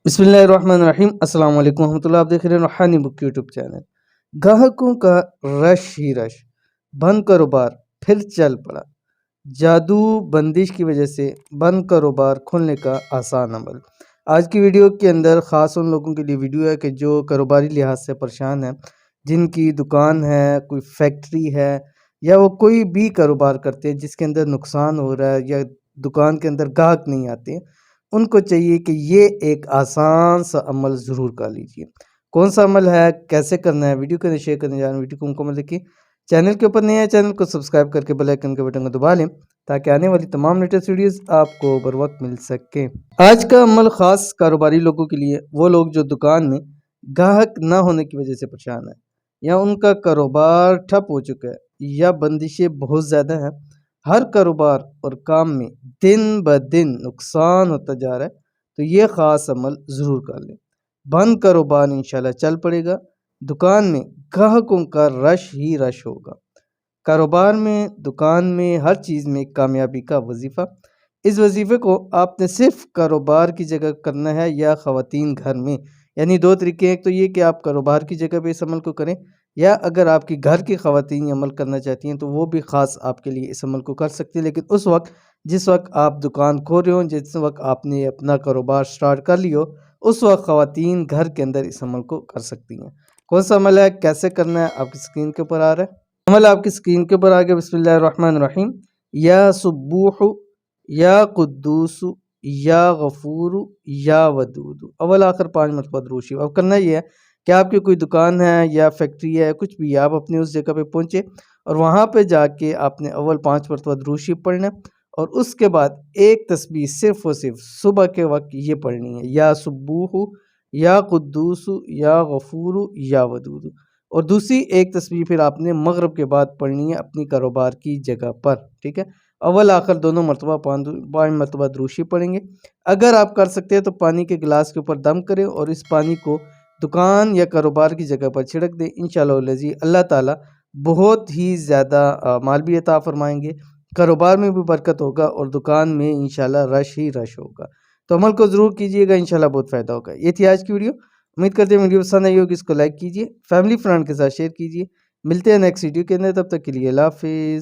बिस्मिल्लाहिर्रहमानिर्रहीम। अस्सलाम वालेकुम रहमतुल्लाह। आप देख रहे हैं रूहानी बुक यूट्यूब चैनल। ग्राहकों का रश ही रश, बंद कारोबार फिर चल पड़ा। जादू बंदिश की वजह से बंद कारोबार खोलने का आसान अमल। आज की वीडियो के अंदर ख़ास उन लोगों के लिए वीडियो है कि जो कारोबारी लिहाज से परेशान है, जिनकी दुकान है, कोई फैक्ट्री है, या वो कोई भी कारोबार करते हैं जिसके अंदर नुकसान हो रहा है या दुकान के अंदर ग्राहक नहीं आते। उनको चाहिए कि ये एक आसान सा अमल ज़रूर कर लीजिए। कौन सा अमल है, कैसे करना है, वीडियो को शेयर करने जा रहे हैं। वीडियो को मुकम्मल देखिए। चैनल के ऊपर नए हैं, चैनल को सब्सक्राइब करके बेल आइकन के बटन को दबा लें ताकि आने वाली तमाम लेटेस्ट वीडियोस आपको बर वक्त मिल सके। आज का अमल ख़ास कारोबारी लोगों के लिए, वो लोग जो दुकान में ग्राहक ना होने की वजह से परेशान है, या उनका कारोबार ठप हो चुका है, या बंदिशें बहुत ज़्यादा हैं, हर कारोबार और काम में दिन ब दिन नुकसान होता जा रहा है, तो ये ख़ास अमल ज़रूर कर लें। बंद कारोबार इंशाल्लाह चल पड़ेगा। दुकान में ग्राहकों का रश ही रश होगा। कारोबार में, दुकान में, हर चीज़ में कामयाबी का वजीफ़ा। इस वजीफ़े को आपने सिर्फ कारोबार की जगह करना है या ख़वातीन घर में, यानी दो तरीके हैं। एक तो ये कि आप कारोबार की जगह पे इस अमल को करें, या अगर आपकी घर की ख़वातीन ये अमल करना चाहती हैं तो वो भी ख़ास आपके लिए इस अमल को कर सकती है। लेकिन उस वक्त जिस वक्त आप दुकान खोल रहे हो, जिस वक्त आपने अपना कारोबार स्टार्ट कर लियो, उस वक्त ख़वातीन घर के अंदर इस अमल को कर सकती हैं। कौन सा अमल है, कैसे करना है, आपकी स्क्रीन के ऊपर आ रहा है। अमल आपकी स्क्रीन के ऊपर आ गया। बिस्मिल्लाहिर्रहमानिर्रहीम। या सुब्बूहु, या कुद्दूसु, या गफूरु, या वदूदु। अव्वल आखिर 5 मरतबा दुरूद शरीफ। अब करना ये है कि आपकी कोई दुकान है या फैक्ट्री है, कुछ भी है, आप अपनी उस जगह पे पहुँचे और वहाँ पे जाके आपने अव्वल 5 मरतबा दुरूद शरीफ पढ़ना है, और उसके बाद एक तस्बीह सिर्फ और सिर्फ सुबह के वक्त ये पढ़नी है, या सुब्बूहु, या कुद्दूसु, या गफूरु, या वदूदु। और दूसरी एक तस्बीह फिर आपने मगरिब के बाद पढ़नी है अपनी कारोबार की जगह पर। ठीक है, अव्वल आखिर दोनों मरतबा 5 मरतबा दुरूद शरीफ पढ़ेंगे। अगर आप कर सकते हैं तो पानी के गिलास के ऊपर दम करें और इस पानी को दुकान या कारोबार की जगह पर छिड़क दें। इंशाअल्लाह अल्लाह ताला बहुत ही ज़्यादा माल भी अता फरमाएंगे, कारोबार में भी बरकत होगा और दुकान में इंशाल्लाह रश ही रश होगा। तो अमल को ज़रूर कीजिएगा, इंशाल्लाह बहुत फ़ायदा होगा। ये थी आज की वीडियो। उम्मीद करते हैं वीडियो पसंद आई होगी। इसको लाइक कीजिए, फैमिली फ्रेंड के साथ शेयर कीजिए। मिलते हैं नेक्स्ट वीडियो के अंदर, तब तक के लिए अल्लाह हाफिज़।